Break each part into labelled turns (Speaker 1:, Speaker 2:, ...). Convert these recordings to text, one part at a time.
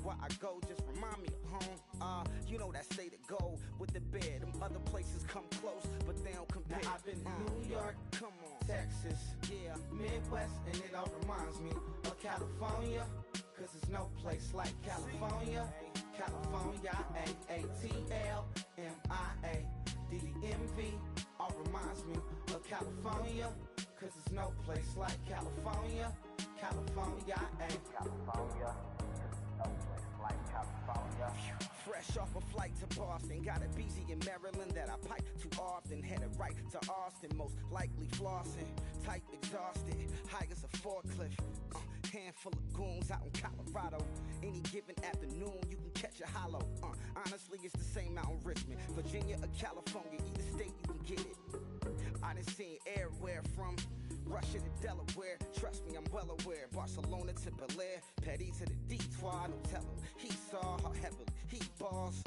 Speaker 1: where I go just remind me of home. You know that say to go with the bed. Them other places come close, but they don't compare.
Speaker 2: Now I've been to New York,
Speaker 1: come on,
Speaker 2: Texas,
Speaker 1: yeah,
Speaker 2: Midwest, and it all reminds me of California, cause there's no place like California. California, AATLMIA-DDMV, all reminds me of California, cause there's no place like California. California,
Speaker 3: California, no place like California.
Speaker 1: fresh off a flight to Boston, got a BZ in Maryland that I pipe too often. Headed right to Austin, most likely flossing. Tight, exhausted, high as a forklift. Handful of goons out in Colorado. Any given afternoon, you can catch a hollow. Honestly, it's the same out in Richmond, Virginia or California. Either state, you can get it. I done seen everywhere from Russia to Delaware. Trust me, I'm well aware. Barcelona to Bel Air, Petty to the Detroit. Don't tell him he saw how heavily he balls.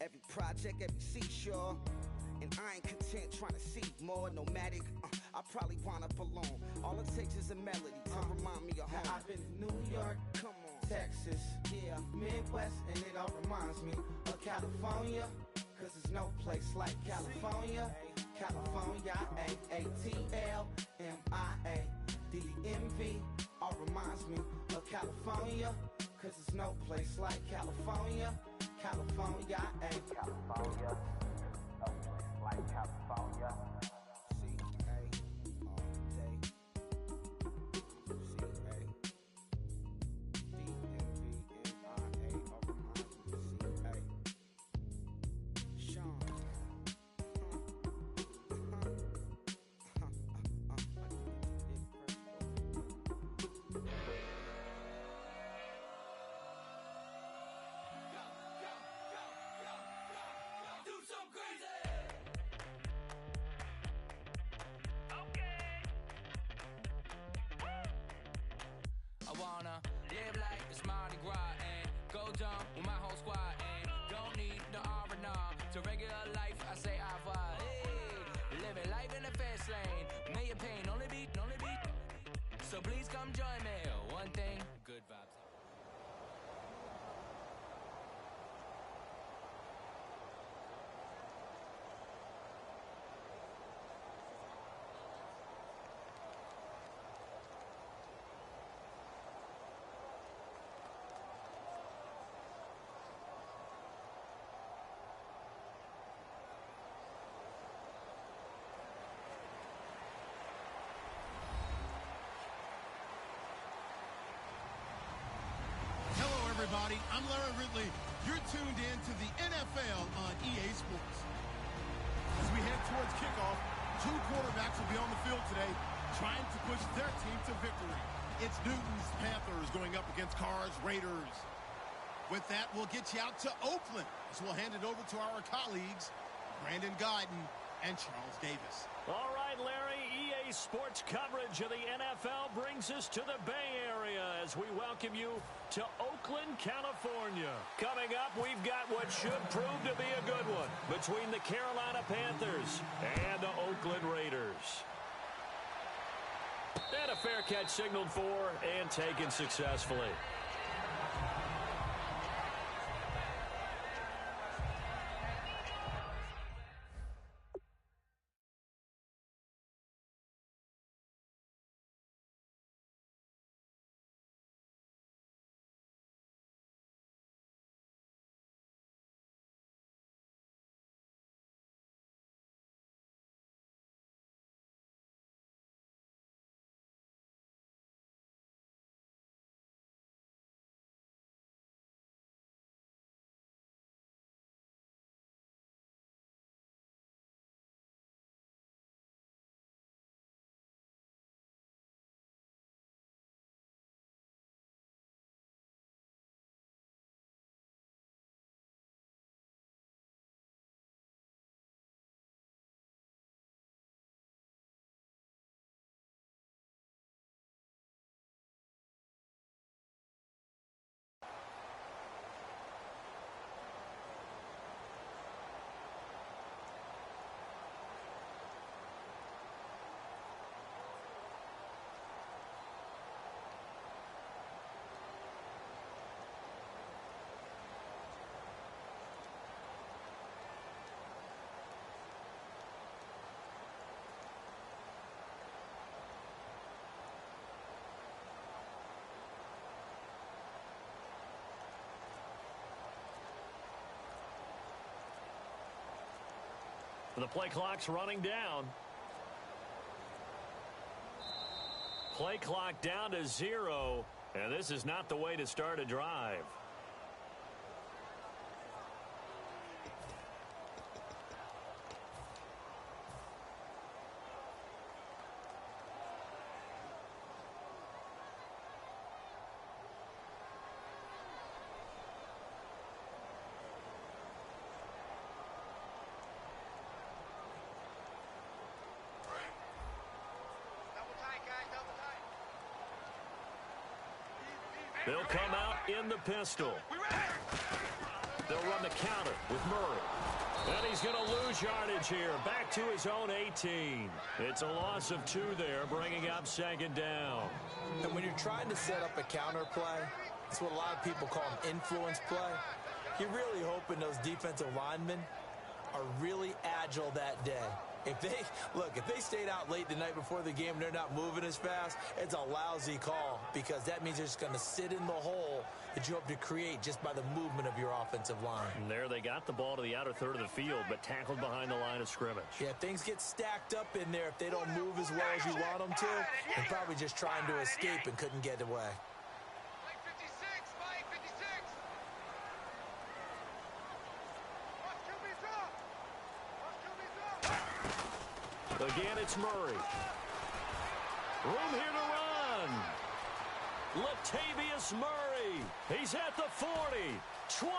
Speaker 1: Every project, every seashore. And I ain't content trying to see more nomadic. I probably wind up alone. All it takes is a melody to remind me of home.
Speaker 2: Now I've been to New York,
Speaker 1: come on,
Speaker 2: Texas,
Speaker 1: yeah,
Speaker 2: Midwest, and it all reminds me of California, cause there's no place like California. California, AATLMIA-DDMV, all reminds me of California, cause there's no place like California. California,
Speaker 3: California, no place like California.
Speaker 1: C-A all day. C-A D-M-V-M-I-A all reminds me of C-A. Sean.
Speaker 4: I wanna live like it's Mardi Gras and go dumb with my whole squad and don't need no R&R. To regular life, I say au revoir. Hey, living life in the fast lane. May your pain only beat. So please come join me. One thing, good vibes.
Speaker 5: Everybody, I'm Larry Ridley. You're tuned in to the NFL on EA Sports.
Speaker 6: As we head towards kickoff, two quarterbacks will be on the field today trying to push their team to victory. It's Newton's Panthers going up against Carr's Raiders.
Speaker 5: With that, we'll get you out to Oakland, as we'll hand it over to our colleagues, Brandon Guyton and Charles Davis.
Speaker 7: All right, Larry, EA Sports coverage of the NFL brings us to the Bay Area as we welcome you to Oakland, California. Coming up, we've got what should prove to be a good one between the Carolina Panthers and the Oakland Raiders. And a fair catch signaled for and taken successfully. The play clock's running down. Play clock down to 0, and this is not the way to start a drive. They'll come out in the pistol. They'll run the counter with Murray. And he's going to lose yardage here. Back to his own 18. It's a loss of 2 there, bringing up second down.
Speaker 8: And when you're trying to set up a counter play, it's what a lot of people call an influence play. You're really hoping those defensive linemen are really agile that day. If they stayed out late the night before the game and they're not moving as fast, it's a lousy call because that means they're just going to sit in the hole that you hope to create just by the movement of your offensive line.
Speaker 7: And there they got the ball to the outer third of the field, but tackled behind the line of scrimmage.
Speaker 8: Yeah, things get stacked up in there if they don't move as well as you want them to. They're probably just trying to escape and couldn't get away.
Speaker 7: Again, it's Murray. Room here to run. Latavius Murray. He's at the 40, 20,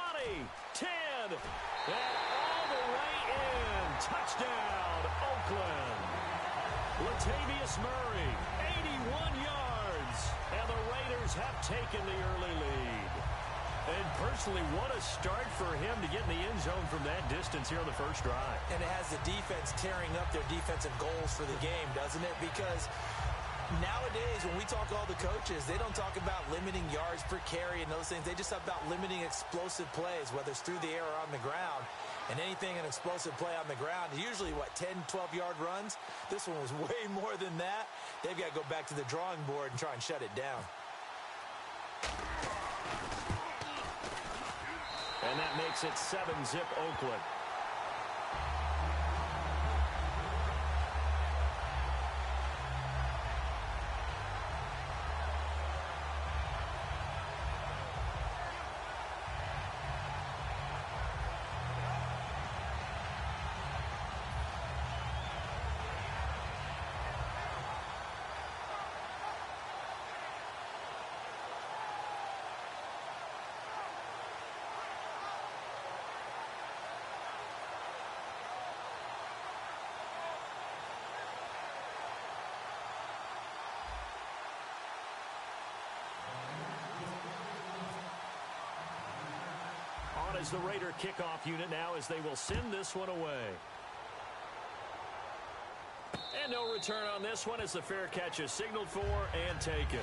Speaker 7: 10, and all the way in. Touchdown, Oakland. Latavius Murray, 81 yards, and the Raiders have taken the early lead. And personally, what a start for him to get in the end zone from that distance here on the first drive.
Speaker 8: And it has the defense tearing up their defensive goals for the game, doesn't it? Because nowadays, when we talk to all the coaches, they don't talk about limiting yards per carry and those things. They just talk about limiting explosive plays, whether it's through the air or on the ground. And anything an explosive play on the ground, usually, 10, 12-yard runs? This one was way more than that. They've got to go back to the drawing board and try and shut it down.
Speaker 7: And that makes it 7-zip Oakland. On is the Raider kickoff unit now as they will send this one away. And no return on this one as the fair catch is signaled for and taken.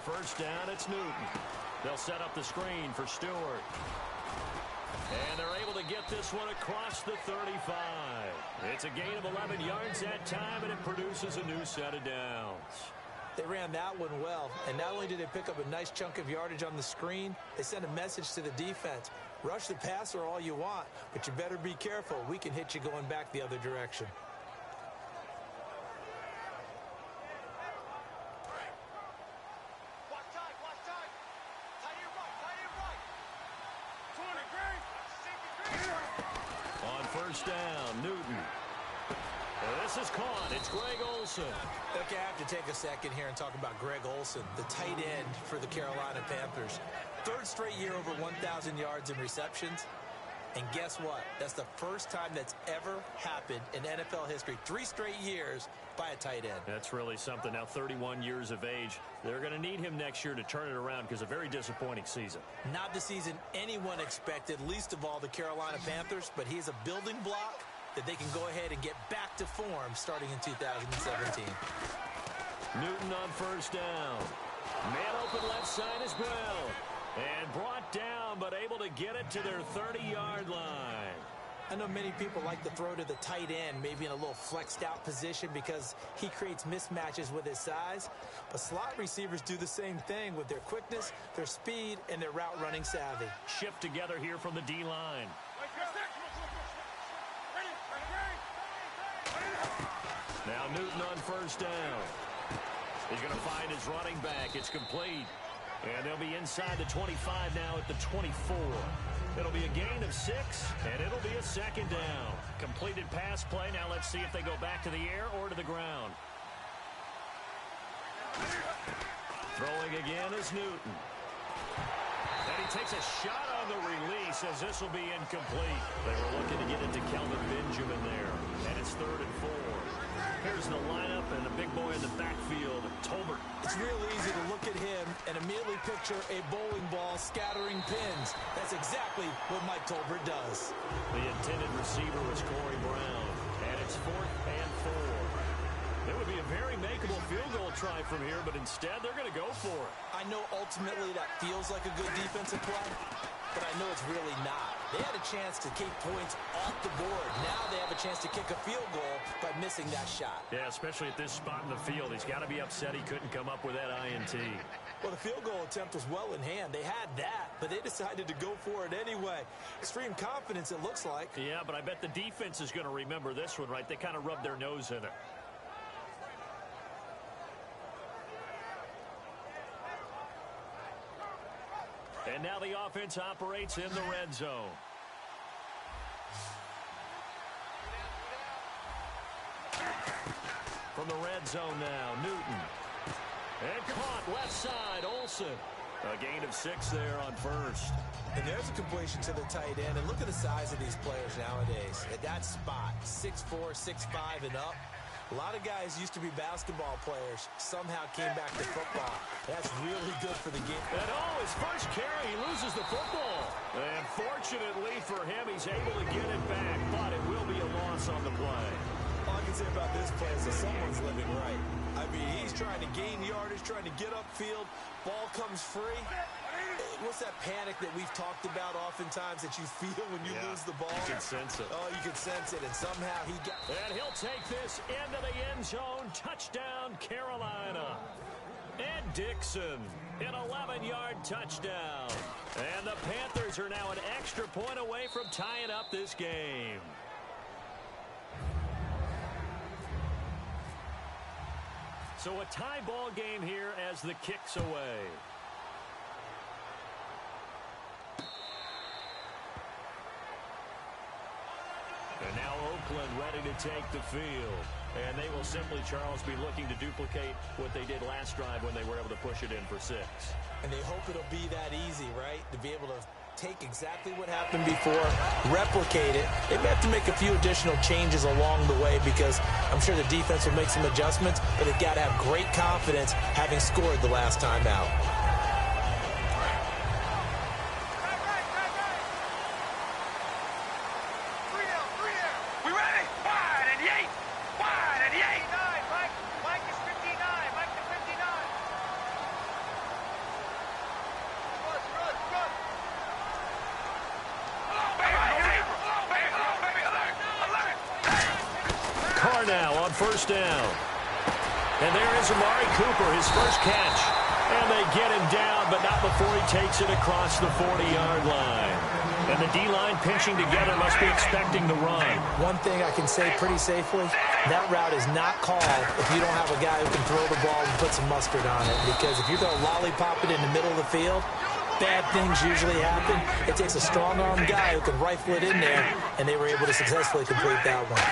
Speaker 7: First down, it's Newton. They'll set up the screen for Stewart. And they're able to get this one across the 35. It's a gain of 11 yards that time, and it produces a new set of downs.
Speaker 8: They ran that one well, and not only did they pick up a nice chunk of yardage on the screen, they sent a message to the defense. Rush the passer all you want, but you better be careful. We can hit you going back the other direction.
Speaker 7: Down, Newton. This is caught. It's Greg Olsen.
Speaker 8: Okay, I have to take a second here and talk about Greg Olsen, the tight end for the Carolina Panthers. Third straight year over 1,000 yards in receptions. And guess what? That's the first time that's ever happened in NFL history. 3 straight years by a tight end.
Speaker 7: That's really something. Now 31 years of age. They're going to need him next year to turn it around because a very disappointing season.
Speaker 8: Not the season anyone expected, least of all the Carolina Panthers, but he's a building block that they can go ahead and get back to form starting in 2017.
Speaker 7: Newton on first down. Man open left side is Brown. And brought down, but able to get it to their 30-yard line.
Speaker 8: I know many people like to throw to the tight end, maybe in a little flexed out position because he creates mismatches with his size. But slot receivers do the same thing with their quickness, their speed, and their route running savvy.
Speaker 7: Shift together here from the D-line. Now Newton on first down. He's going to find his running back. It's complete. And they'll be inside the 25 now at the 24. It'll be a gain of 6, and it'll be a second down. Completed pass play. Now let's see if they go back to the air or to the ground. Throwing again is Newton. And he takes a shot on the release as this will be incomplete. They were looking to get into Kelvin Benjamin there. And it's 3rd and 4. Here's the lineup and the big boy in the backfield, Tolbert.
Speaker 8: It's real easy to look at him and immediately picture a bowling ball scattering pins. That's exactly what Mike Tolbert does.
Speaker 7: The intended receiver was Corey Brown. And it's 4th and 4. It would be a very makeable field goal try from here, but instead they're going to go for it.
Speaker 8: I know ultimately that feels like a good defensive play, but I know it's really not. They had a chance to keep points off the board. Now they have a chance to kick a field goal by missing that shot.
Speaker 7: Yeah, especially at this spot in the field. He's got to be upset he couldn't come up with that INT.
Speaker 8: Well, the field goal attempt was well in hand. They had that, but they decided to go for it anyway. Extreme confidence, it looks like.
Speaker 7: Yeah, but I bet the defense is going to remember this one, right? They kind of rubbed their nose in it. And now the offense operates in the red zone. From the red zone now, Newton. And caught left side, Olsen. A gain of 6 there on first.
Speaker 8: And there's a completion to the tight end. And look at the size of these players nowadays. At that spot, 6'4", 6'5", and up. A lot of guys used to be basketball players, somehow came back to football. That's really good for the game.
Speaker 7: And his first carry, he loses the football. And fortunately for him, he's able to get it back, but it will be a loss on the play.
Speaker 8: All I can say about this play is that someone's living right. I mean, he's trying to gain yardage, trying to get upfield. Ball comes free. What's that panic that we've talked about oftentimes that you feel when you lose the ball?
Speaker 7: You can sense it.
Speaker 8: Oh, you can sense it, and somehow he got...
Speaker 7: And he'll take this into the end zone. Touchdown, Carolina. Ed Dixon, an 11-yard touchdown. And the Panthers are now an extra point away from tying up this game. So a tie ball game here as the kick's away. And now Oakland ready to take the field. And they will simply, Charles, be looking to duplicate what they did last drive when they were able to push it in for 6.
Speaker 8: And they hope it'll be that easy, right? To be able to take exactly what happened before, replicate it. They may have to make a few additional changes along the way because I'm sure the defense will make some adjustments, but they've got to have great confidence having scored the last time out.
Speaker 7: Now on first down. And there is Amari Cooper, his first catch. And they get him down, but not before he takes it across the 40-yard line. And the D-line pinching together must be expecting to run.
Speaker 8: One thing I can say pretty safely, that route is not called if you don't have a guy who can throw the ball and put some mustard on it. Because if you're going to lollipop it in the middle of the field, bad things usually happen. It takes a strong-armed guy who can rifle it in there, and they were able to successfully complete that one.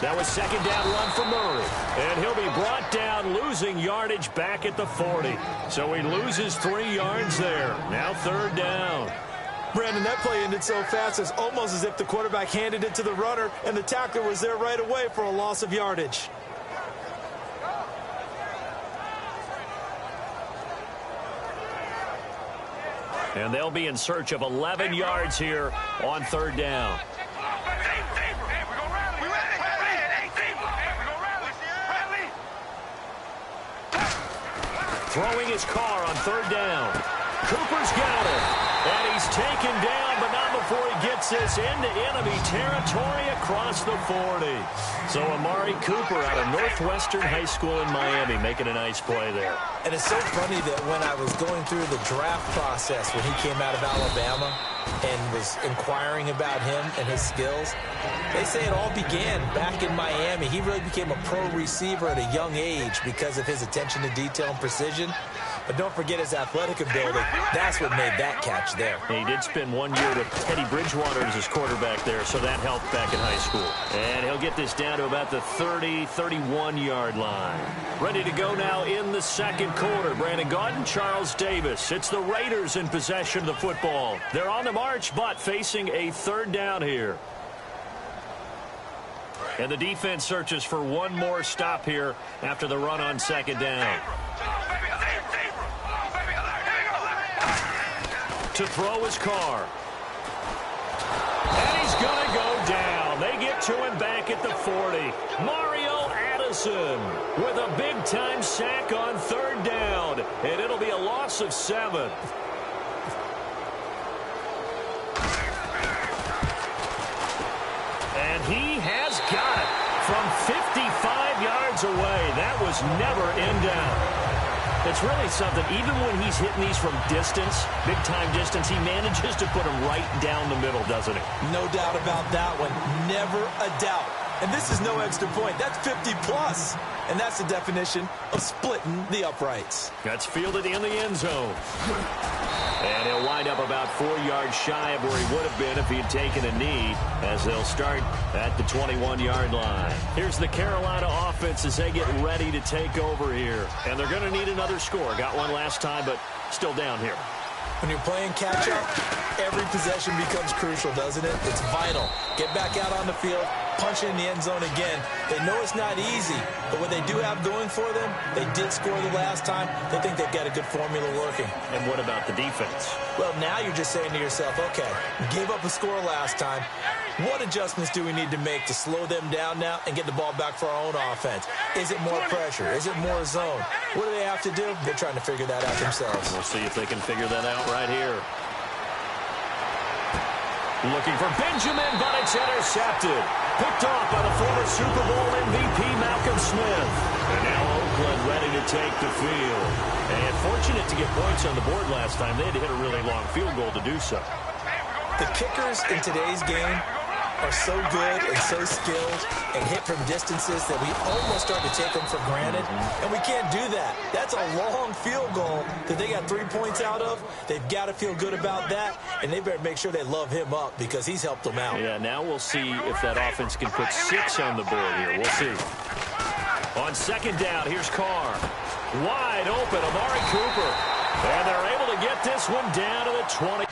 Speaker 7: That was second down run for Murray. And he'll be brought down, losing yardage back at the 40. So he loses 3 yards there. Now third down.
Speaker 8: Brandon, that play ended so fast, it's almost as if the quarterback handed it to the runner, and the tackler was there right away for a loss of yardage.
Speaker 7: And they'll be in search of 11 yards here on third down. Throwing his car on third down. Cooper's got it. And he's taken down, but not before he gets this into enemy territory across the 40. So Amari Cooper out of Northwestern High School in Miami making a nice play there.
Speaker 8: And it's so funny that when I was going through the draft process when he came out of Alabama and was inquiring about him and his skills, they say it all began back in Miami. He really became a pro receiver at a young age because of his attention to detail and precision. But don't forget his athletic ability. That's what made that catch there.
Speaker 7: He did spend 1 year with Teddy Bridgewater as his quarterback there, so that helped back in high school. And he'll get this down to about the 30, 31-yard line. Ready to go now in the second quarter. Brandon Gaudin, Charles Davis. It's the Raiders in possession of the football. They're on the march, but facing a third down here. And the defense searches for one more stop here after the run on second down. To throw his car. And he's going to go down. They get to him back at the 40. Mario Addison with a big-time sack on third down. And it'll be a loss of 7. And he has got it from 55 yards away. That was never in doubt. It's really something. Even when he's hitting these from distance, big-time distance, he manages to put them right down the middle, doesn't he?
Speaker 8: No doubt about that one. Never a doubt. And this is no extra point. That's 50-plus. And that's the definition of splitting the uprights.
Speaker 7: That's fielded in the end zone. And he'll wind up about 4 yards shy of where he would have been if he had taken a knee, as they'll start at the 21-yard line. Here's the Carolina offense as they get ready to take over here. And they're going to need another score. Got one last time, but still down here.
Speaker 8: When you're playing catch-up, every possession becomes crucial, doesn't it? It's vital. Get back out on the field, punch it in the end zone again. They know it's not easy, but what they do have going for them, they did score the last time. They think they've got a good formula working.
Speaker 7: And what about the defense?
Speaker 8: Well, now you're just saying to yourself, okay, we gave up a score last time. What adjustments do we need to make to slow them down now and get the ball back for our own offense? Is it more pressure? Is it more zone? What do they have to do? They're trying to figure that out themselves.
Speaker 7: We'll see if they can figure that out right here. Looking for Benjamin, but it's intercepted. Picked off by the former Super Bowl MVP Malcolm Smith. And now Oakland ready to take the field. And fortunate to get points on the board last time. They had to hit a really long field goal to do so.
Speaker 8: The kickers in today's game are so good and so skilled and hit from distances that we almost start to take them for granted. And we can't do that. That's a long field goal that they got 3 points out of. They've got to feel good about that, and they better make sure they love him up because he's helped them out.
Speaker 7: Yeah, now we'll see if that offense can put 6 on the board here. We'll see. On second down, here's Carr. Wide open, Amari Cooper. And they're able to get this one down to the 20.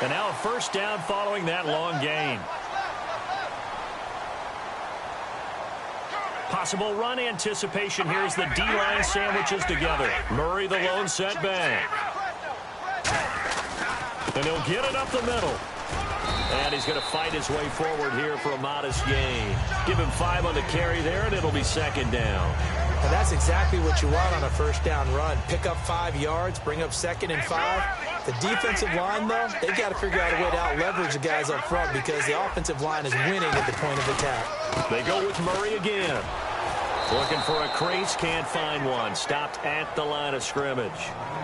Speaker 7: And now a first down following that long gain. Possible run anticipation here as the D-line sandwiches together. Murray the lone setback. And he'll get it up the middle. And he's going to fight his way forward here for a modest gain. Give him 5 on the carry there, and it'll be second down.
Speaker 8: And that's exactly what you want on a first down run. Pick up 5 yards, bring up 2nd and 5. The defensive line, though, they've got to figure out a way to out-leverage the guys up front because the offensive line is winning at the point of attack.
Speaker 7: They go with Murray again. Looking for a crease, can't find one. Stopped at the line of scrimmage.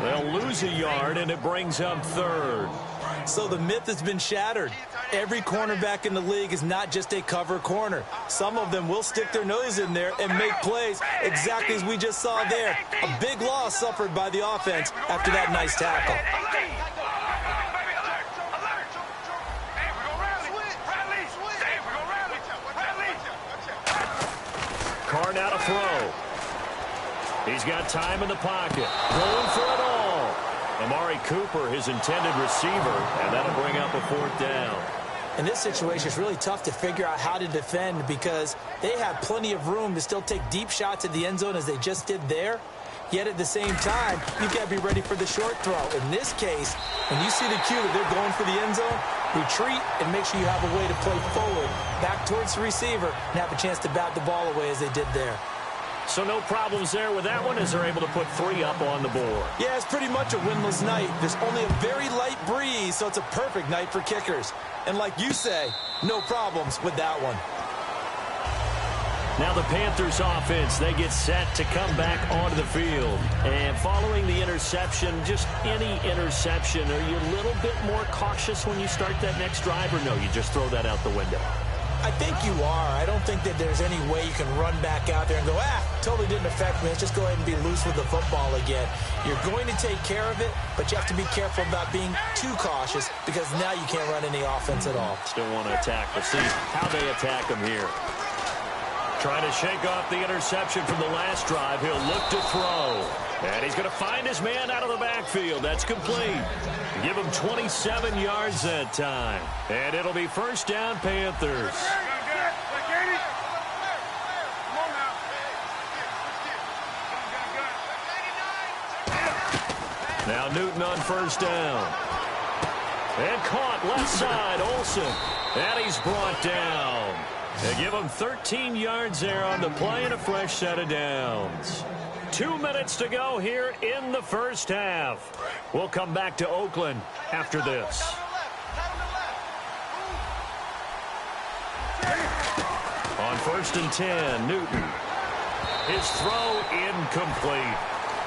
Speaker 7: They'll lose a yard, and it brings up 3rd.
Speaker 8: So the myth has been shattered. Every cornerback in the league is not just a cover corner. Some of them will stick their nose in there and make plays exactly as we just saw there. A big loss suffered by the offense after that nice tackle.
Speaker 7: Carr now to throw. He's got time in the pocket. Going for it all. Amari Cooper, his intended receiver, and that'll bring up a 4th down.
Speaker 8: In this situation, it's really tough to figure out how to defend because they have plenty of room to still take deep shots at the end zone as they just did there. Yet at the same time, you've got to be ready for the short throw. In this case, when you see the cue that they're going for the end zone, retreat and make sure you have a way to play forward, back towards the receiver, and have a chance to bat the ball away as they did there.
Speaker 7: So no problems there with that one as they're able to put 3 up on the board.
Speaker 8: Yeah, it's pretty much a winless night. There's only a very light breeze, so it's a perfect night for kickers. And like you say, no problems with that one.
Speaker 7: Now the Panthers offense, they get set to come back onto the field. And following the interception, just any interception, are you a little bit more cautious when you start that next drive, or no, you just throw that out the window?
Speaker 8: I think you are. I don't think that there's any way you can run back out there and go, totally didn't affect me. Let's just go ahead and be loose with the football again. You're going to take care of it, but you have to be careful about being too cautious because now you can't run any offense at all.
Speaker 7: Still want to attack. We'll see how they attack them here. Trying to shake off the interception from the last drive. He'll look to throw. And he's going to find his man out of the backfield. That's complete. Give him 27 yards that time. And it'll be first down, Panthers. Now Newton on first down. And caught left side, Olsen. And he's brought down. They give him 13 yards there on the play and a fresh set of downs. 2 minutes to go here in the first half. We'll come back to Oakland after this. On 1st and 10, Newton. His throw incomplete.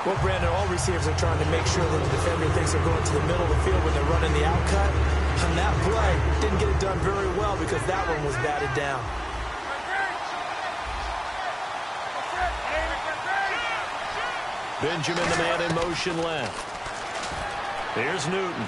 Speaker 8: Well, Brandon, all receivers are trying to make sure that the defender thinks they're going to the middle of the field when they're running the outcut. On that play, didn't get it done very well because that one was batted down.
Speaker 7: Benjamin, the man in motion left. Here's Newton.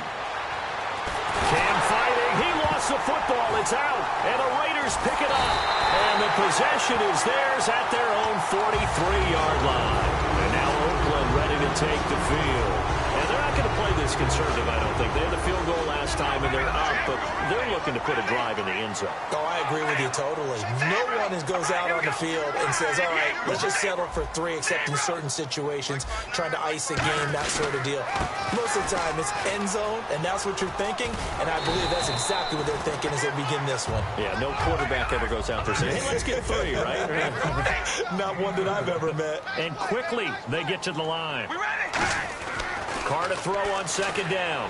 Speaker 7: Cam fighting. He lost the football. It's out. And the Raiders pick it up. And the possession is theirs at their own 43-yard line. And now Oakland ready to take the field. And they're not going to play this conservative, I don't think. They had the field goal last time, and they're up, but they're looking to put a drive in the end zone.
Speaker 8: Oh, I agree with you totally. No one goes out on the field and says, all right, let's just settle for 3, except in certain situations, trying to ice a game, that sort of deal. Most of the time, it's end zone, and that's what you're thinking, and I believe that's exactly what they're thinking as they begin this one.
Speaker 7: Yeah, no quarterback ever goes out there saying, hey, let's get 3, right?
Speaker 8: Not one that I've ever met.
Speaker 7: And quickly, they get to the line. Carr to throw on 2nd down.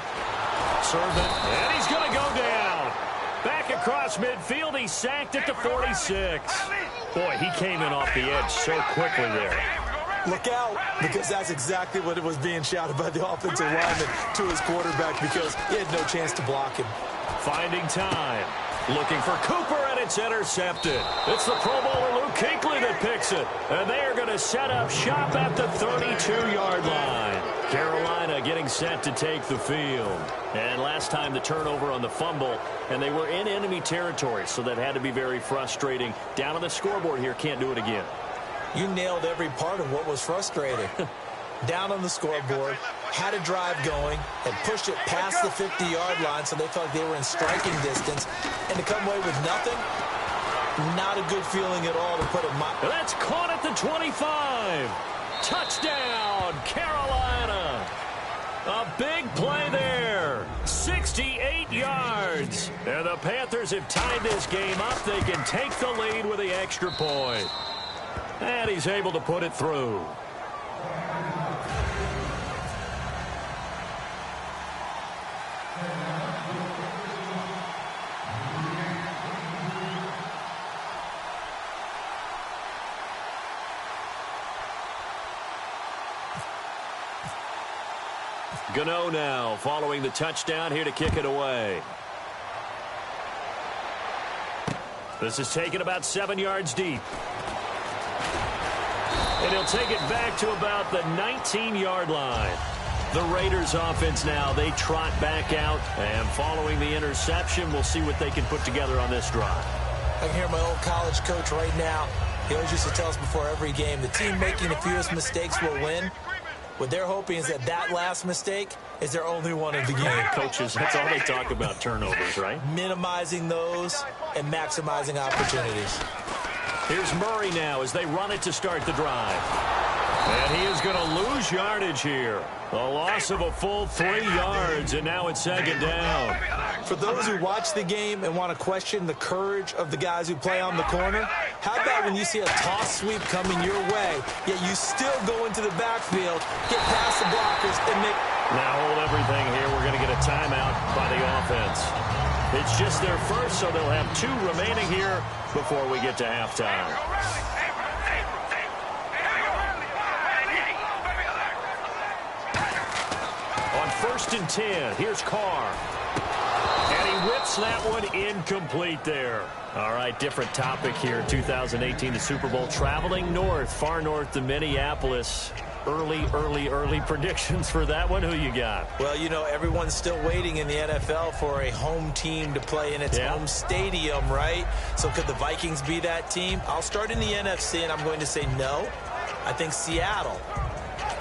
Speaker 7: Servant, and he's going to go down. Back across midfield, he's sacked at the 46. Boy, he came in off the edge so quickly there.
Speaker 8: Look out, because that's exactly what it was being shouted by the offensive lineman to his quarterback because he had no chance to block him.
Speaker 7: Finding time. Looking for Cooper, and it's intercepted. It's the Pro Bowler Luke Kuechly that picks it. And they are going to set up shop at the 32-yard line. Carolina getting set to take the field. And last time the turnover on the fumble, and they were in enemy territory, so that had to be very frustrating. Down on the scoreboard here, can't do it again.
Speaker 8: You nailed every part of what was frustrating. down on the scoreboard, had a drive going, and pushed it past the 50-yard line so they felt like they were in striking distance, and to come away with nothing, not a good feeling at all, to put it mildly.
Speaker 7: That's caught at the 25. Touchdown, Carolina. A big play there. 68 yards. And the Panthers have tied this game up. They can take the lead with the extra point. And he's able to put it through. Gano now following the touchdown, here to kick it away. This is taken about 7 yards deep. And he'll take it back to about the 19-yard line. The Raiders offense now, they trot back out. And following the interception, we'll see what they can put together on this drive.
Speaker 8: I can hear my old college coach right now. He always used to tell us before every game, the team making the fewest mistakes will win. What they're hoping is that last mistake is their only one of the game.
Speaker 7: Coaches, that's all they talk about, turnovers, right?
Speaker 8: Minimizing those and maximizing opportunities.
Speaker 7: Here's Murray now as they run it to start the drive. And he is going to lose yardage here. A loss of a full 3 yards, and now it's second down.
Speaker 8: For those who watch the game and want to question the courage of the guys who play on the corner, how about when you see a toss sweep coming your way, yet you still go into the backfield, get past the blockers, and make...
Speaker 7: Now hold everything here. We're going to get a timeout by the offense. It's just their first, so they'll have 2 remaining here before we get to halftime. On 1st and 10, here's Carr. And he whips that one incomplete there. All right, different topic here. 2018, the Super Bowl, traveling north, far north to Minneapolis. Early predictions for that one. Who you got?
Speaker 8: Well, you know, everyone's still waiting in the NFL for a home team to play in its home stadium, right? So could the Vikings be that team? I'll start in the NFC, and I'm going to say no. I think Seattle,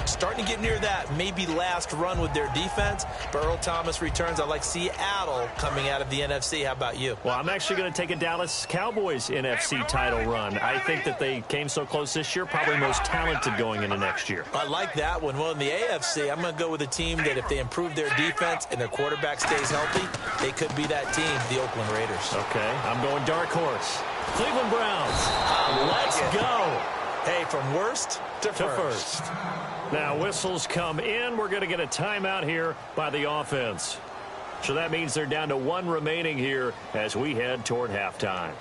Speaker 8: starting to get near that maybe last run with their defense, but Earl Thomas returns. I like Seattle coming out of the NFC. How about you?
Speaker 7: Well, I'm actually going to take a Dallas Cowboys NFC title run. I think that they came so close this year, probably most talented going into next year.
Speaker 8: I like that one. Well, in the AFC, I'm going to go with a team that if they improve their defense and their quarterback stays healthy, they could be that team, the Oakland Raiders.
Speaker 7: Okay, I'm going dark horse. Cleveland Browns. Let's go.
Speaker 8: Hey, from worst to first.
Speaker 7: Now, whistles come in. We're going to get a timeout here by the offense. So that means they're down to 1 remaining here as we head toward halftime.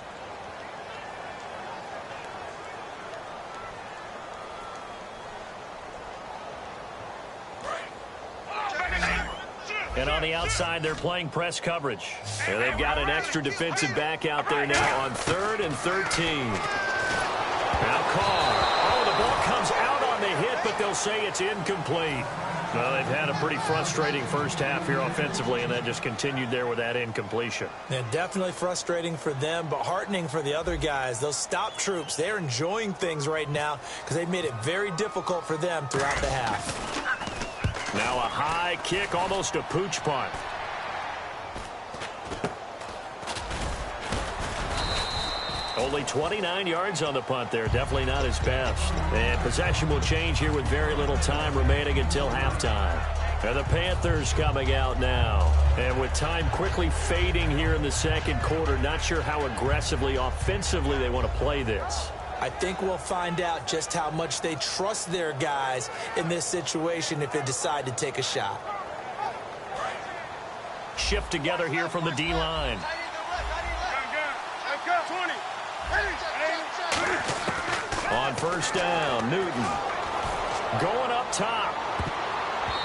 Speaker 7: And on the outside, they're playing press coverage. And they've got an extra defensive back out there now on 3rd and 13. Now Carr. Oh, the ball comes out on the hit, but they'll say it's incomplete. Well, they've had a pretty frustrating first half here offensively, and that just continued there with that incompletion.
Speaker 8: And definitely frustrating for them, but heartening for the other guys. Those stop troops, they're enjoying things right now because they've made it very difficult for them throughout the half.
Speaker 7: Now a high kick, almost a pooch punt. Only 29 yards on the punt there. Definitely not his best. And possession will change here with very little time remaining until halftime. And the Panthers coming out now. And with time quickly fading here in the second quarter, not sure how aggressively, offensively they want to play this.
Speaker 8: I think we'll find out just how much they trust their guys in this situation if they decide to take a shot.
Speaker 7: Shift together here from the D-line. On 1st down, Newton going up top.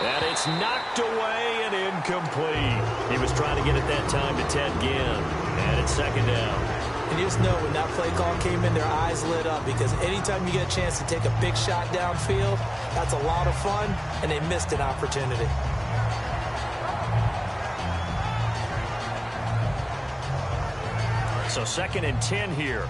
Speaker 7: And it's knocked away and incomplete. He was trying to get it that time to Ted Ginn. And it's 2nd down.
Speaker 8: And you just know when that play call came in, their eyes lit up because anytime you get a chance to take a big shot downfield, that's a lot of fun, and they missed an opportunity.
Speaker 7: So 2nd and 10 here.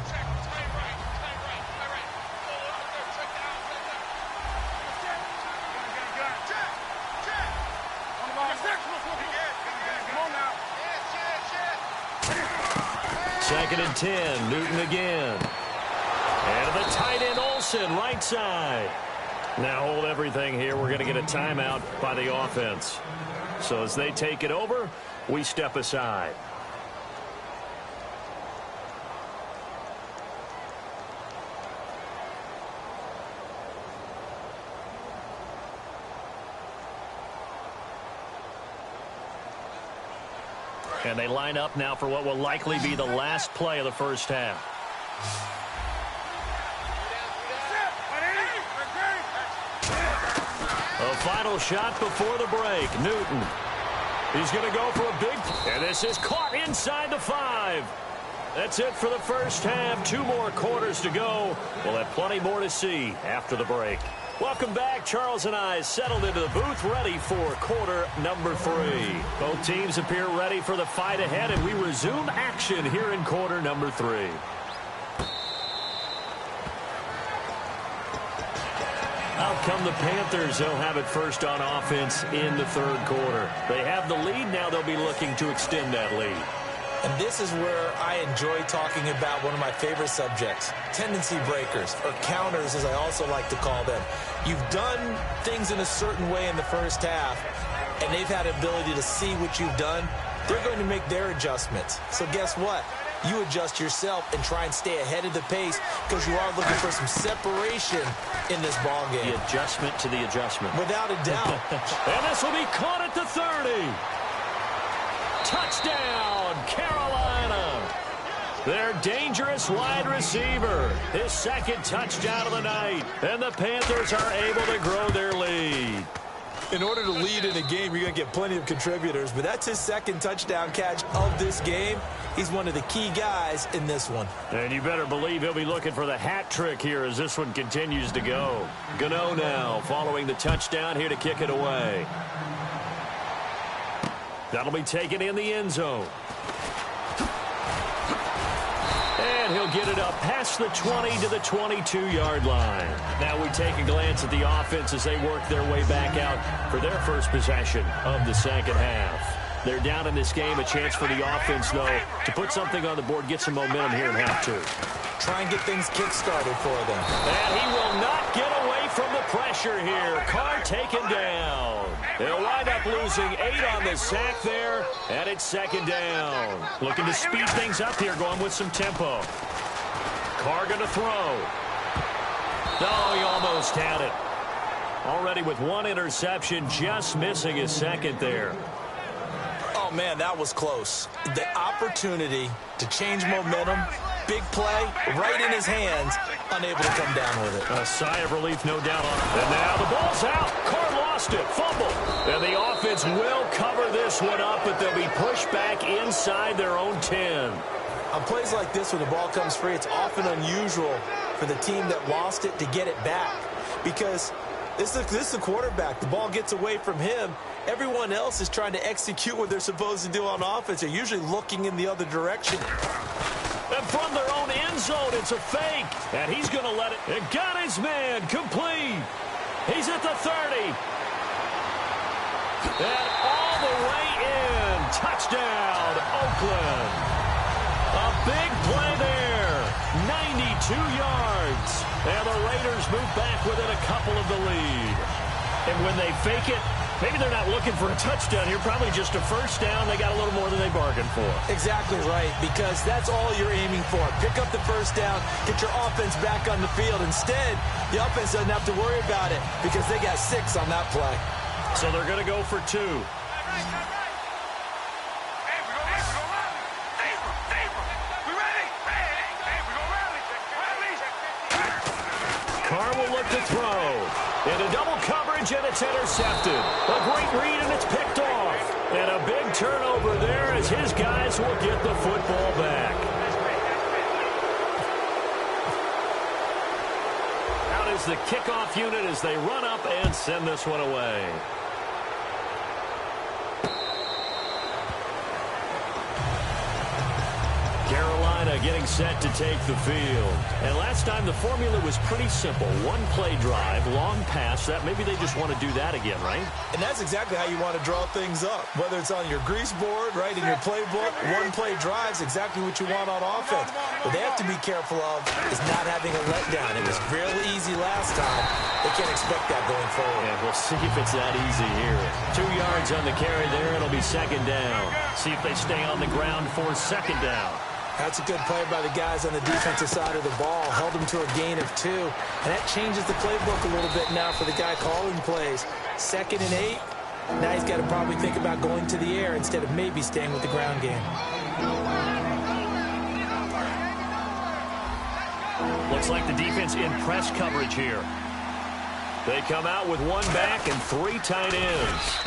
Speaker 7: 2nd and 10. Newton again. And to the tight end, Olsen, right side. Now hold everything here. We're going to get a timeout by the offense. So as they take it over, we step aside. And they line up now for what will likely be the last play of the first half. A final shot before the break. Newton. He's going to go for a big... And this is caught inside the 5. That's it for the first half. 2 more quarters to go. We'll have plenty more to see after the break. Welcome back. Charles and I settled into the booth, ready for quarter number 3. Both teams appear ready for the fight ahead, and we resume action here in quarter number 3. Out come the Panthers. They'll have it first on offense in the 3rd quarter. They have the lead. Now they'll be looking to extend that lead.
Speaker 8: And this is where I enjoy talking about one of my favorite subjects, tendency breakers, or counters as I also like to call them. You've done things in a certain way in the first half, and they've had the ability to see what you've done. They're going to make their adjustments. So guess what? You adjust yourself and try and stay ahead of the pace because you are looking for some separation in this ball game.
Speaker 7: The adjustment to the adjustment.
Speaker 8: Without a doubt.
Speaker 7: And this will be caught at the 30. Touchdown, Carolina. Their dangerous wide receiver. His 2nd touchdown of the night. And the Panthers are able to grow their lead.
Speaker 8: In order to lead in a game, you're going to get plenty of contributors, but that's his 2nd touchdown catch of this game. He's one of the key guys in this one.
Speaker 7: And you better believe he'll be looking for the hat trick here as this one continues to go. Gano now following the touchdown here to kick it away. That'll be taken in the end zone. And he'll get it up past the 20 to the 22-yard line. Now we take a glance at the offense as they work their way back out for their first possession of the 2nd half. They're down in this game. A chance for the offense, though, to put something on the board, get some momentum here in half 2.
Speaker 8: Try and get things kick-started for them.
Speaker 7: And he will not get away from the pressure here. Carr taken down. They'll wind up losing 8 on the sack there, and it's 2nd down. Looking to speed things up here, going with some tempo. Carr going to throw. Oh, he almost had it. Already with 1 interception, just missing his 2nd there.
Speaker 8: Oh, man, that was close. The opportunity to change momentum, big play, right in his hands, unable to come down with it.
Speaker 7: A sigh of relief, no doubt on it. And now the ball's out. Carr lost it. Fumble. And the offense will cover this one up, but they'll be pushed back inside their own 10.
Speaker 8: On plays like this, when the ball comes free, it's often unusual for the team that lost it to get it back. Because this is the quarterback. The ball gets away from him. Everyone else is trying to execute what they're supposed to do on offense. They're usually looking in the other direction.
Speaker 7: And from their own end zone, it's a fake. And he's going to let it. And got his man complete. He's at the 30. And all the way in. Touchdown, Oakland. A big play there. 92 yards. And the Raiders move back within a couple of the lead. And when they fake it, maybe they're not looking for a touchdown here. Probably just a first down. They got a little more than they bargained for.
Speaker 8: Exactly right, because that's all you're aiming for. Pick up the first down, get your offense back on the field. Instead, the offense doesn't have to worry about it because they got 6 on that play.
Speaker 7: So they're going to go for 2. Carr will look to throw. Into double coverage, and it's intercepted. A great read, and it's picked off. And a big turnover there as his guys will get the football back. Out is the kickoff unit as they run up and send this one away. Carolina getting set to take the field. And last time the formula was pretty simple. One play drive, long pass. That maybe they just want to do that again, right?
Speaker 8: And that's exactly how you want to draw things up. Whether it's on your grease board, right, in your playbook, one play drive's exactly what you want on offense. What they have to be careful of is not having a letdown. It was really easy last time. They can't expect that going forward.
Speaker 7: Yeah, we'll see if it's that easy here. 2 yards on the carry there. It'll be second down. See if they stay on the ground for second down.
Speaker 8: That's a good play by the guys on the defensive side of the ball. Held them to a gain of 2. And that changes the playbook a little bit now for the guy calling plays. 2nd and 8. Now he's got to probably think about going to the air instead of maybe staying with the ground game.
Speaker 7: Looks like the defense in press coverage here. They come out with 1 back and 3 tight ends.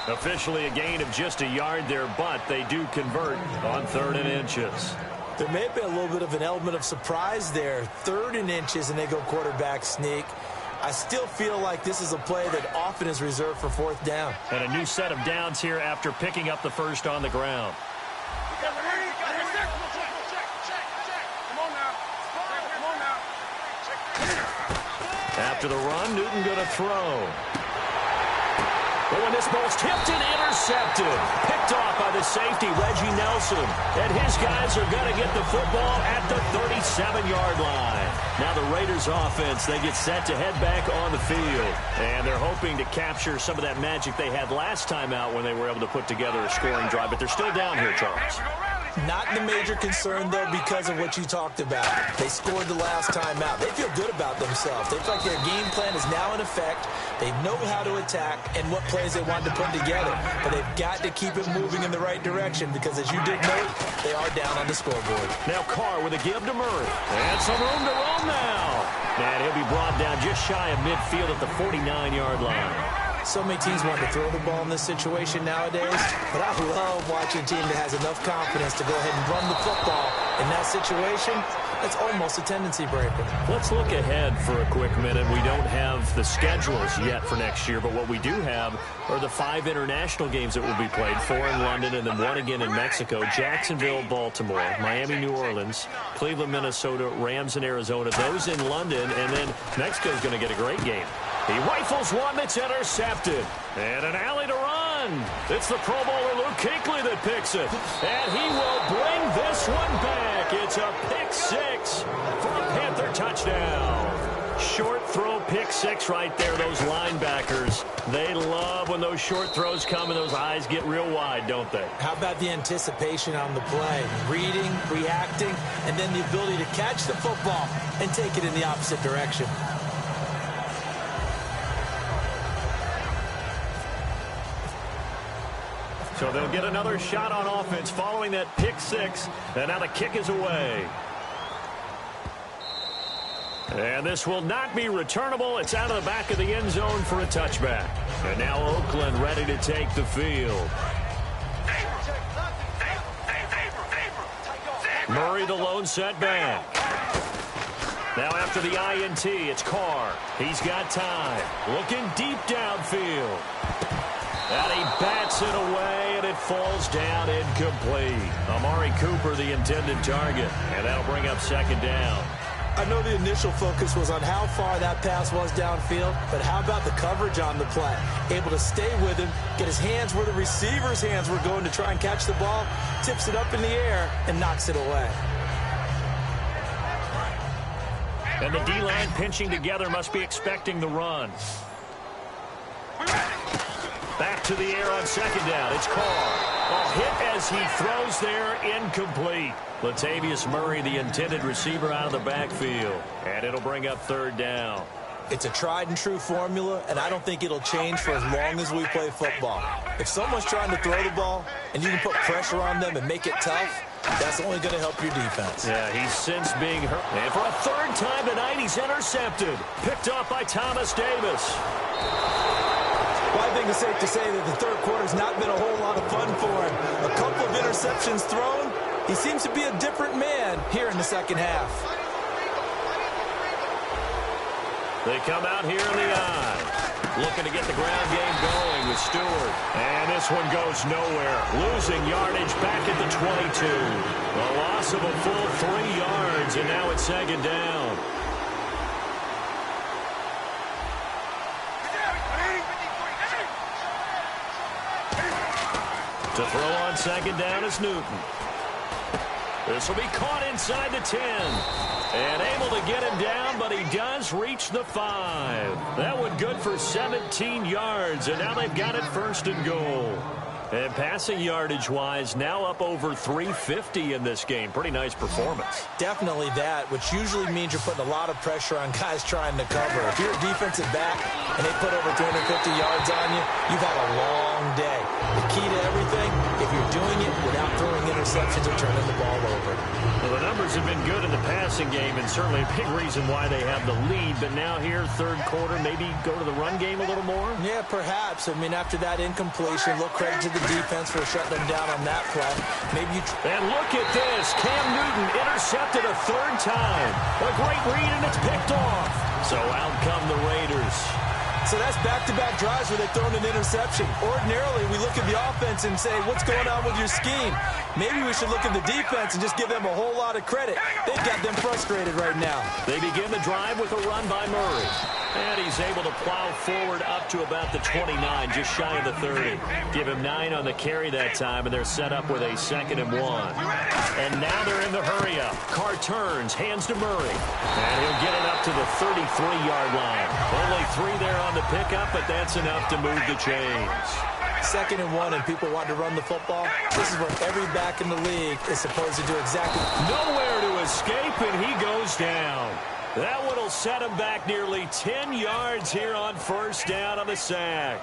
Speaker 7: Officially a gain of just a yard there, but they do convert on 3rd and inches.
Speaker 8: There may be a little bit of an element of surprise there. 3rd and inches, and they go quarterback sneak. I still feel like this is a play that often is reserved for 4th down.
Speaker 7: And a new set of downs here after picking up the first on the ground. After the run, Newton going to throw. But when this ball's tipped and intercepted, picked off by the safety, Reggie Nelson. And his guys are going to get the football at the 37-yard line. Now the Raiders offense, they get set to head back on the field. And they're hoping to capture some of that magic they had last time out when they were able to put together a scoring drive. But they're still down here, Charles.
Speaker 8: Not the major concern, though, because of what you talked about. They scored the last time out. They feel good about themselves. They feel like their game plan is now in effect. They know how to attack and what plays they want to put together. But they've got to keep it moving in the right direction because, as you did note, they are down on the scoreboard.
Speaker 7: Now Carr with a give to Murray. And some room to roam now. And he'll be brought down just shy of midfield at the 49-yard line.
Speaker 8: So many teams want to throw the ball in this situation nowadays, but I love watching a team that has enough confidence to go ahead and run the football. In that situation, it's almost a tendency breaker.
Speaker 7: Let's look ahead for a quick minute. We don't have the schedules yet for next year, but what we do have are the 5 international games that will be played, 4 in London and then 1 again in Mexico, Jacksonville, Baltimore, Miami, New Orleans, Cleveland, Minnesota, Rams, and Arizona. Those in London, and then Mexico's going to get a great game. He rifles one that's intercepted. And an alley to run. It's the Pro Bowler Luke Kuechly that picks it. And he will bring this one back. It's a pick 6 for a Panther touchdown. Short throw pick 6 right there. Those linebackers, they love when those short throws come and those eyes get real wide, don't they?
Speaker 8: How about the anticipation on the play? Reading, reacting, and then the ability to catch the football and take it in the opposite direction.
Speaker 7: So they'll get another shot on offense following that pick 6. And now the kick is away. And this will not be returnable. It's out of the back of the end zone for a touchback. And now Oakland ready to take the field. Murray the lone setback. Now after the INT, it's Carr. He's got time. Looking deep downfield. And he bats it away, and it falls down incomplete. Amari Cooper, the intended target, and that'll bring up second down.
Speaker 8: I know the initial focus was on how far that pass was downfield, but how about the coverage on the play? Able to stay with him, get his hands where the receiver's hands were going to try and catch the ball, tips it up in the air, and knocks it away.
Speaker 7: And the D-line pinching together must be expecting the run. Back to the air on second down. It's Carr. A hit as he throws there, incomplete. Latavius Murray, the intended receiver, out of the backfield. And it'll bring up third down.
Speaker 8: It's a tried and true formula, and I don't think it'll change for as long as we play football. If someone's trying to throw the ball and you can put pressure on them and make it tough, that's only going to help your defense.
Speaker 7: Yeah, he's since being hurt. And for a third time tonight, he's intercepted. Picked off by Thomas Davis.
Speaker 8: Well, I think it's safe to say that the third quarter's not been a whole lot of fun for him. A couple of interceptions thrown. He seems to be a different man here in the second half.
Speaker 7: They come out here in the eye. Looking to get the ground game going with Stewart. And this one goes nowhere. Losing yardage back at the 22. A loss of a full 3 yards, and now it's second down. To throw on second down is Newton. This will be caught inside the 10. And able to get him down, but he does reach the 5. That one good for 17 yards, and now they've got it first and goal. And passing yardage-wise, now up over 350 in this game. Pretty nice performance.
Speaker 8: Definitely that, which usually means you're putting a lot of pressure on guys trying to cover. If you're a defensive back and they put over 350 yards on you, you've had a long day. The key to everything, if you're doing it without throwing interceptions or turning the ball over.
Speaker 7: Well, the numbers have been good in the passing game, and certainly a big reason why they have the lead. But now here, third quarter, maybe go to the run game a little more?
Speaker 8: Yeah, perhaps. I mean, after that incompletion, look credit to the defense for shutting them down on that play. Maybe you...
Speaker 7: And look at this. Cam Newton intercepted a third time. A great read, and it's picked off. So out come the Raiders.
Speaker 8: So that's back-to-back drives where they've thrown an interception. Ordinarily, we look at the offense and say, what's going on with your scheme? Maybe we should look at the defense and just give them a whole lot of credit. They've got them frustrated right now.
Speaker 7: They begin the drive with a run by Murray. And he's able to plow forward up to about the 29, just shy of the 30. Give him 9 on the carry that time, and they're set up with a 2nd and 1. And now they're in the hurry-up. Carr turns, hands to Murray. And he'll get it up to the 33-yard line. Only 3 there on the pickup, but that's enough to move the chains.
Speaker 8: 2nd and 1, and people want to run the football. This is what every back in the league is supposed to do exactly.
Speaker 7: Nowhere to escape, and he goes down. That one will set him back nearly 10 yards here on first down on the sack.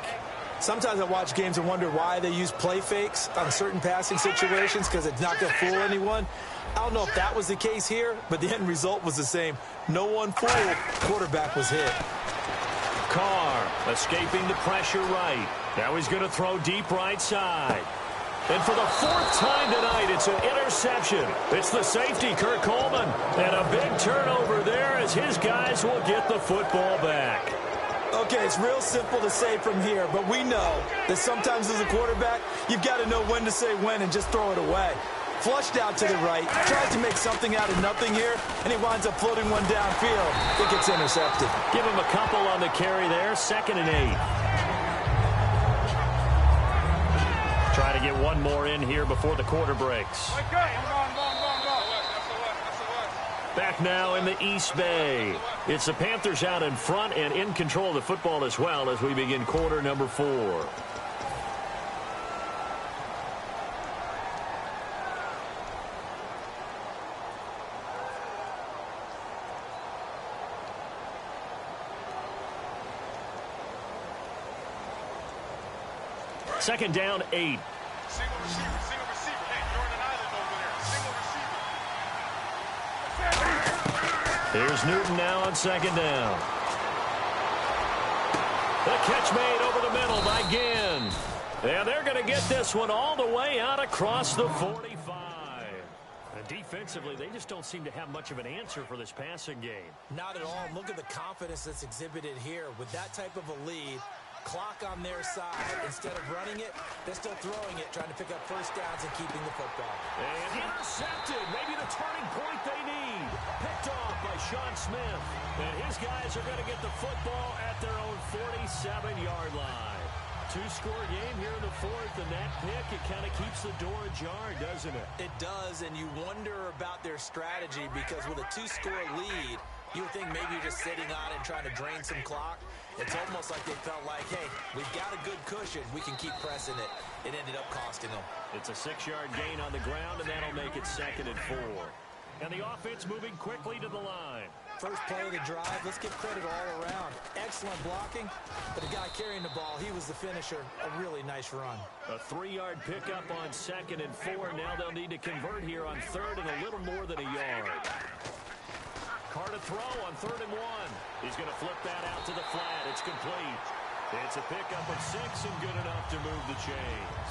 Speaker 8: Sometimes I watch games and wonder why they use play fakes on certain passing situations, because it's not going to fool anyone. I don't know if that was the case here, but the end result was the same. No one fooled. Quarterback was hit.
Speaker 7: Carr escaping the pressure right. Now he's going to throw deep right side. And for the 4th time tonight, it's an interception. It's the safety, Kurt Coleman. And a big turnover there as his guys will get the football back.
Speaker 8: Okay, it's real simple to say from here, but we know that sometimes as a quarterback, you've got to know when to say when and just throw it away. Flushed out to the right, tries to make something out of nothing here, and he winds up floating one downfield. It gets intercepted.
Speaker 7: Give him a couple on the carry there, 2nd and 8. Try to get one more in here before the quarter breaks. Back now in the East Bay. It's the Panthers out in front and in control of the football as well as we begin quarter number 4. Second down, 8.
Speaker 6: Single receiver. Hey, you're on an island over there. Single receiver.
Speaker 7: Here's Newton now on second down. The catch made over the middle by Ginn. And they're going to get this one all the way out across the 45. And defensively, they just don't seem to have much of an answer for this passing game.
Speaker 8: Not at all. Look at the confidence that's exhibited here. With that type of a lead, clock on their side, instead of running it, they're still throwing it, trying to pick up first downs and keeping the football.
Speaker 7: And intercepted. Maybe the turning point they need. Picked off by Sean Smith. And his guys are going to get the football at their own 47-yard line. 2-score game here in the 4th, and that pick, it kind of keeps the door ajar, doesn't it?
Speaker 8: It does, and you wonder about their strategy, because with a 2-score lead, you would think maybe you're just sitting on it and trying to drain some clock. It's almost like they felt like, hey, we've got a good cushion. We can keep pressing it. It ended up costing them.
Speaker 7: It's a 6-yard gain on the ground, and that'll make it 2nd and 4. And the offense moving quickly to the line.
Speaker 8: First play of the drive, let's give credit all around. Excellent blocking, but the guy carrying the ball, he was the finisher. A really nice run.
Speaker 7: A 3-yard pickup on 2nd and 4. Now they'll need to convert here on 3rd and a little more than a yard. Carr to throw on 3rd and 1. He's going to flip that out to the flat. It's complete. It's a pickup of 6 and good enough to move the chains.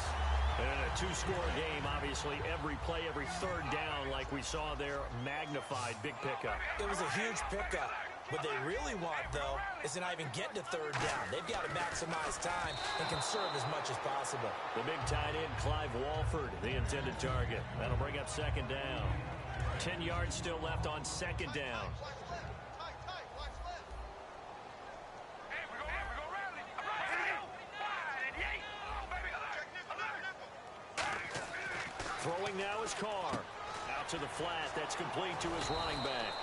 Speaker 7: And in a 2-score game, obviously, every play, every 3rd down, like we saw there, magnified. Big pickup.
Speaker 8: It was a huge pickup. What they really want, though, is to not even get to third down. They've got to maximize time and conserve as much as possible.
Speaker 7: The big tight end, Clive Walford, the intended target. That'll bring up second down. 10 yards still left on second down. Throwing now is Carr. Out to the flat. That's complete to his running back.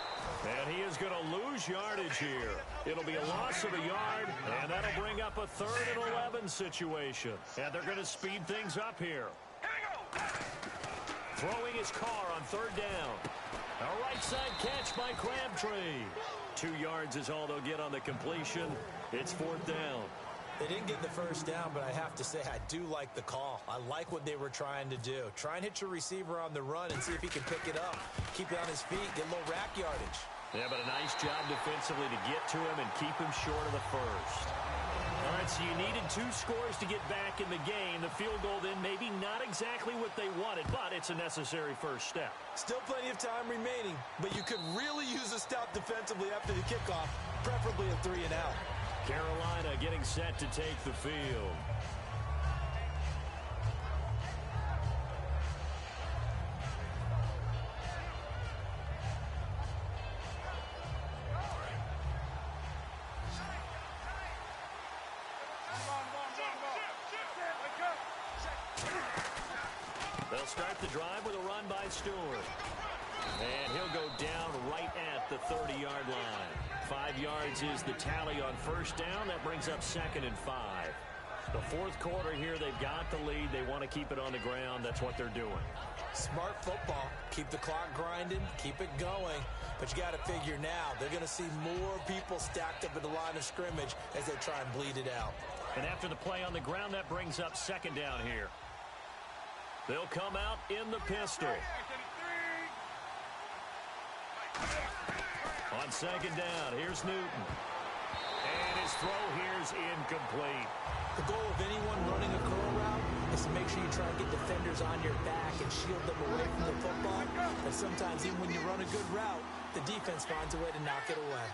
Speaker 7: And he is going to lose yardage here. It'll be a loss of a yard, and that'll bring up a 3rd and 11 situation. And they're going to speed things up here. Throwing his Carr on 3rd down. A right side catch by Crabtree. 2 yards is all they'll get on the completion. It's 4th down.
Speaker 8: They didn't get the first down, but I have to say I do like the call. I like what they were trying to do. Try and hit your receiver on the run and see if he can pick it up. Keep it on his feet, get a little rack yardage.
Speaker 7: Yeah, but a nice job defensively to get to him and keep him short of the first. All right, so you needed 2 scores to get back in the game. The field goal then maybe not exactly what they wanted, but it's a necessary first step.
Speaker 8: Still plenty of time remaining, but you could really use a stop defensively after the kickoff, preferably a 3 and out.
Speaker 7: Carolina getting set to take the field. They'll start the drive with a run by Stewart. And he'll go down right at the 30-yard line. 5 yards is the tally on first down. That brings up 2nd and 5. The 4th quarter here, they've got the lead. They want to keep it on the ground. That's what they're doing.
Speaker 8: Smart football. Keep the clock grinding. Keep it going. But you got to figure now, they're going to see more people stacked up at the line of scrimmage as they try and bleed it out.
Speaker 7: And after the play on the ground, that brings up 2nd down here. They'll come out in the pistol. On 2nd down, here's Newton. And his throw here's incomplete.
Speaker 8: The goal of anyone running a curl route is to make sure you try and get defenders on your back and shield them away from the football. But sometimes even when you run a good route, the defense finds a way to knock it away.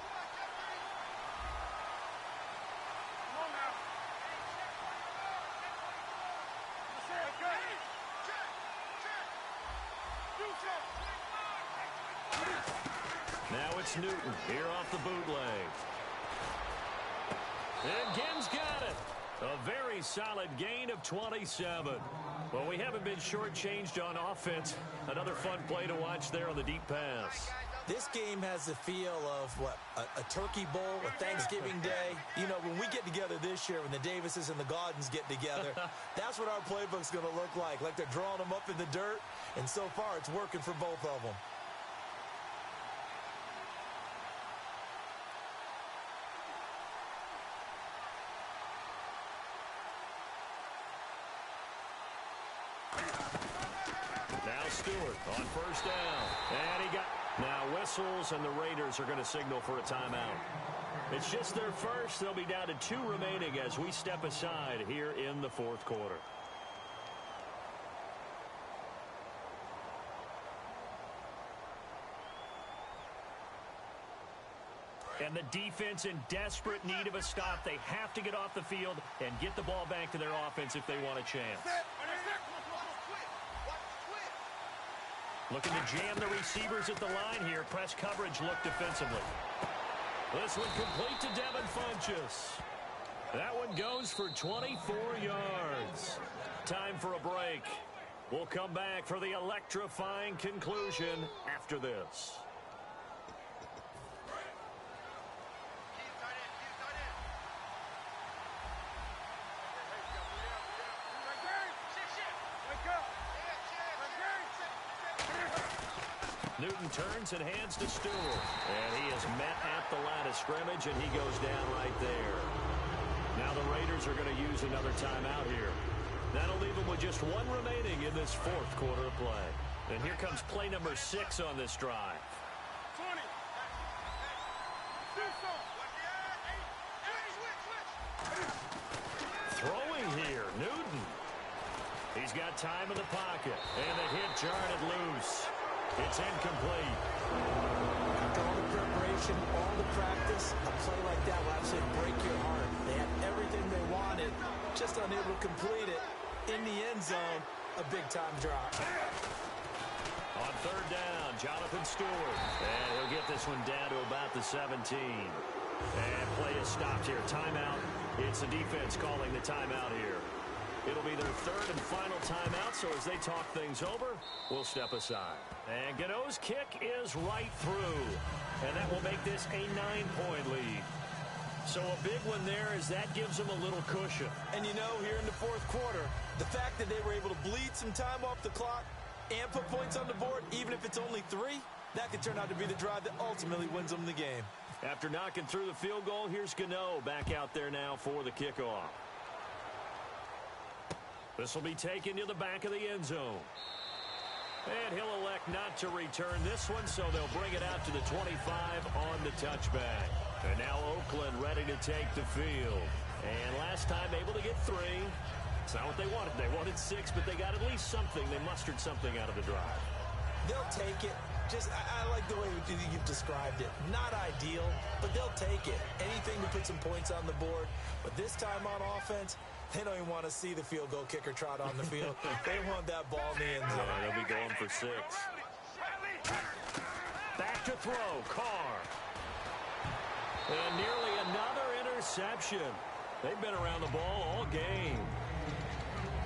Speaker 7: Now it's Newton here off the bootleg. And Gibbs got it. A very solid gain of 27. Well, we haven't been shortchanged on offense. Another fun play to watch there on the deep pass.
Speaker 8: This game has the feel of, what, a turkey bowl, a Thanksgiving day. You know, when we get together this year, when the Davises and the Gaudens get together, that's what our playbook's going to look like they're drawing them up in the dirt. And so far, it's working for both of them.
Speaker 7: Now Stewart on first down. And he got... Now whistles, and the Raiders are going to signal for a timeout. It's just their first. They'll be down to 2 remaining as we step aside here in the 4th quarter. And the defense in desperate need of a stop. They have to get off the field and get the ball back to their offense if they want a chance. Looking to jam the receivers at the line here. Press coverage look defensively. This one complete to Devin Funchess. That one goes for 24 yards. Time for a break. We'll come back for the electrifying conclusion after this. Newton turns and hands to Stewart. And he is met at the line of scrimmage, and he goes down right there. Now the Raiders are going to use another timeout here. That'll leave them with just 1 remaining in this 4th quarter of play. And here comes play number 6 on this drive. Throwing here, Newton. He's got time in the pocket, and the hit jarred it loose. It's incomplete.
Speaker 8: After all the preparation, all the practice, a play like that will absolutely break your heart. They had everything they wanted, just unable to complete it. In the end zone, a big-time drop.
Speaker 7: On third down, Jonathan Stewart. And he'll get this one down to about the 17. And play is stopped here. Timeout. It's the defense calling the timeout here. It'll be their third and final timeout, so as they talk things over, we'll step aside. And Gano's kick is right through. And that will make this a 9-point lead. So a big one there as that gives them a little cushion.
Speaker 8: And you know, here in the fourth quarter, the fact that they were able to bleed some time off the clock and put points on the board, even if it's only 3, that could turn out to be the drive that ultimately wins them the game.
Speaker 7: After knocking through the field goal, here's Gano back out there now for the kickoff. This will be taken to the back of the end zone. And he'll elect not to return this one, so they'll bring it out to the 25 on the touchback. And now Oakland ready to take the field. And last time able to get 3. It's not what they wanted. They wanted 6, but they got at least something. They mustered something out of the drive.
Speaker 8: They'll take it. I like the way you've described it. Not ideal, but they'll take it. Anything to put some points on the board. But this time on offense, they don't even want to see the field goal kicker trot on the field. They want that ball in the end zone.
Speaker 7: They'll be going for 6. Back to throw, Carr. And nearly another interception. They've been around the ball all game.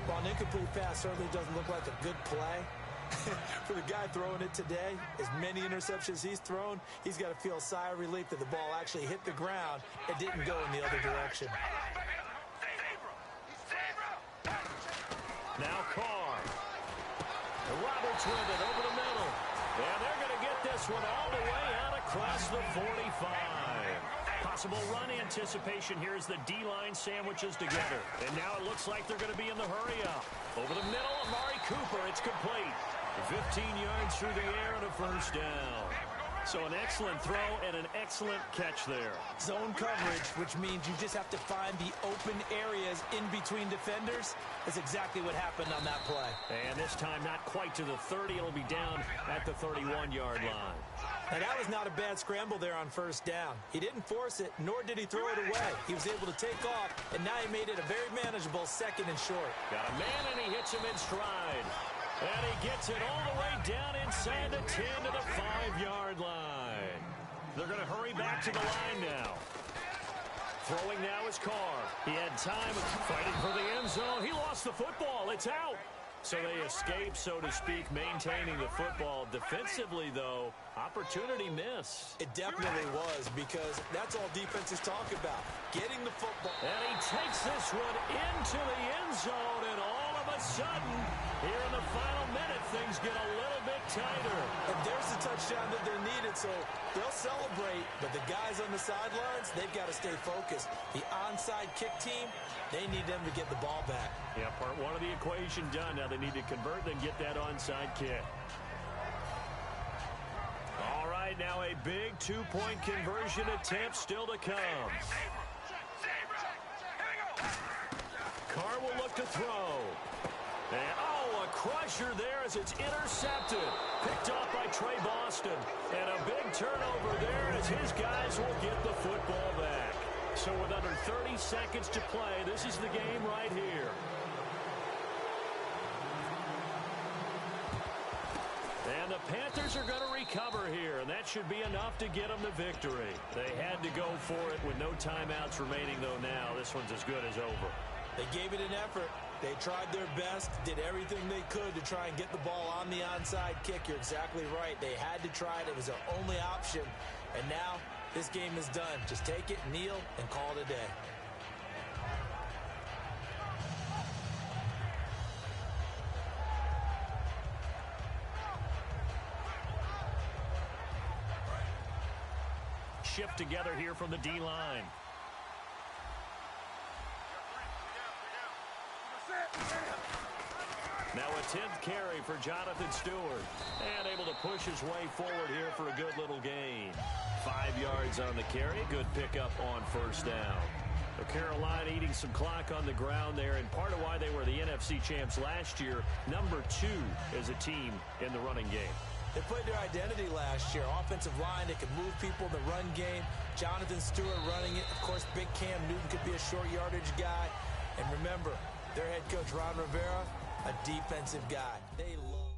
Speaker 8: While an incomplete pass certainly doesn't look like a good play, for the guy throwing it today, as many interceptions he's thrown, he's got to feel a sigh of relief that the ball actually hit the ground and didn't go in the other direction.
Speaker 7: Now Carr. And Roberts with it over the middle. And they're going to get this one all the way out across the 45. Possible run anticipation here as the D-line sandwiches together. And now it looks like they're going to be in the hurry-up. Over the middle, Amari Cooper, it's complete. 15 yards through the air and a first down. So an excellent throw and an excellent catch there.
Speaker 8: Zone coverage, which means you just have to find the open areas in between defenders. That's exactly what happened on that play.
Speaker 7: And this time not quite to the 30. It'll be down at the 31-yard line.
Speaker 8: Now, that was not a bad scramble there on first down. He didn't force it, nor did he throw it away. He was able to take off, and now he made it a very manageable 2nd and short.
Speaker 7: Got a man, and he hits him in stride. And he gets it all the way down inside the 10 to the 5-yard line. They're going to hurry back to the line now. Throwing now is Carr. He had time fighting for the end zone. He lost the football. It's out. So they escape, so to speak, maintaining the football. Defensively, though, opportunity miss.
Speaker 8: It definitely was, because that's all defenses talk about, getting the football.
Speaker 7: And he takes this one into the end zone, and all of a sudden, here in the final minute, things get a little bit tighter.
Speaker 8: And there's the touchdown that they needed, so they'll celebrate. But the guys on the sidelines, they've got to stay focused. The onside kick team, they need them to get the ball back.
Speaker 7: Yeah, part 1 of the equation done. Now they need to convert and get that onside kick. All right, now a big 2-point conversion attempt still to come. Carr will look to throw. And, a crusher there as it's intercepted. Picked off by Trey Boston. And a big turnover there as his guys will get the football back. So with under 30 seconds to play, this is the game right here. And the Panthers are going to recover here, and that should be enough to get them the victory. They had to go for it with no timeouts remaining, though now this one's as good as over.
Speaker 8: They gave it an effort. They tried their best, did everything they could to try and get the ball on the onside kick. You're exactly right. They had to try it. It was their only option. And now this game is done. Just take it, kneel, and call it a day.
Speaker 7: Shift together here from the D-line. Now a 10th carry for Jonathan Stewart. And able to push his way forward here for a good little gain. 5 yards on the carry. Good pickup on first down. So Carolina eating some clock on the ground there, and part of why they were the NFC champs last year, number 2 as a team in the running game.
Speaker 8: They played their identity last year. Offensive line, they could move people in the run game. Jonathan Stewart running it. Of course, big Cam Newton could be a short yardage guy. And remember, their head coach, Ron Rivera, a defensive guy. They love